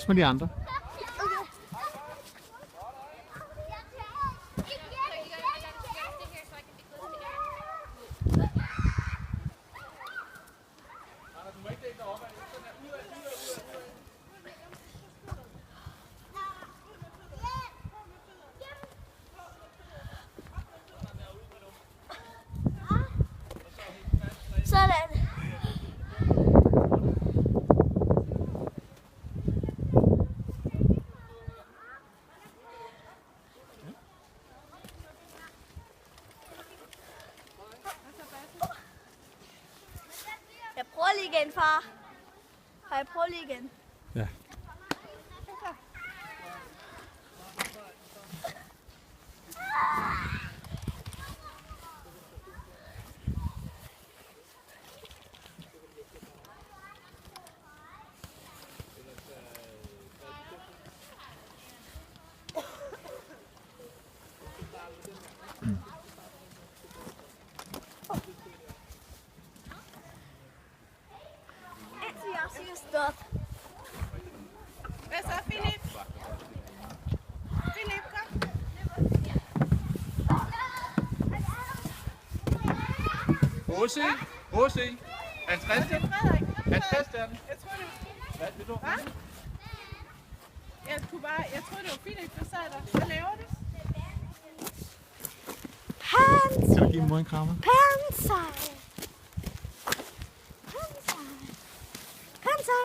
med de andre. Sådan. Jeg prøver lige igen, far. Har jeg prøvet lige igen? Ja. Indtil jeg siger stop. Hvad så, Philip? Philip, kom. Åse, Åse, Hans Christian, Frederik. Hans Christian. Jeg tror, det Hvad vil du? Hvad? Jeg troede, det var Philip, der sad der. Hvad laver du? Hans. Kan du give mor en krammer? Panser.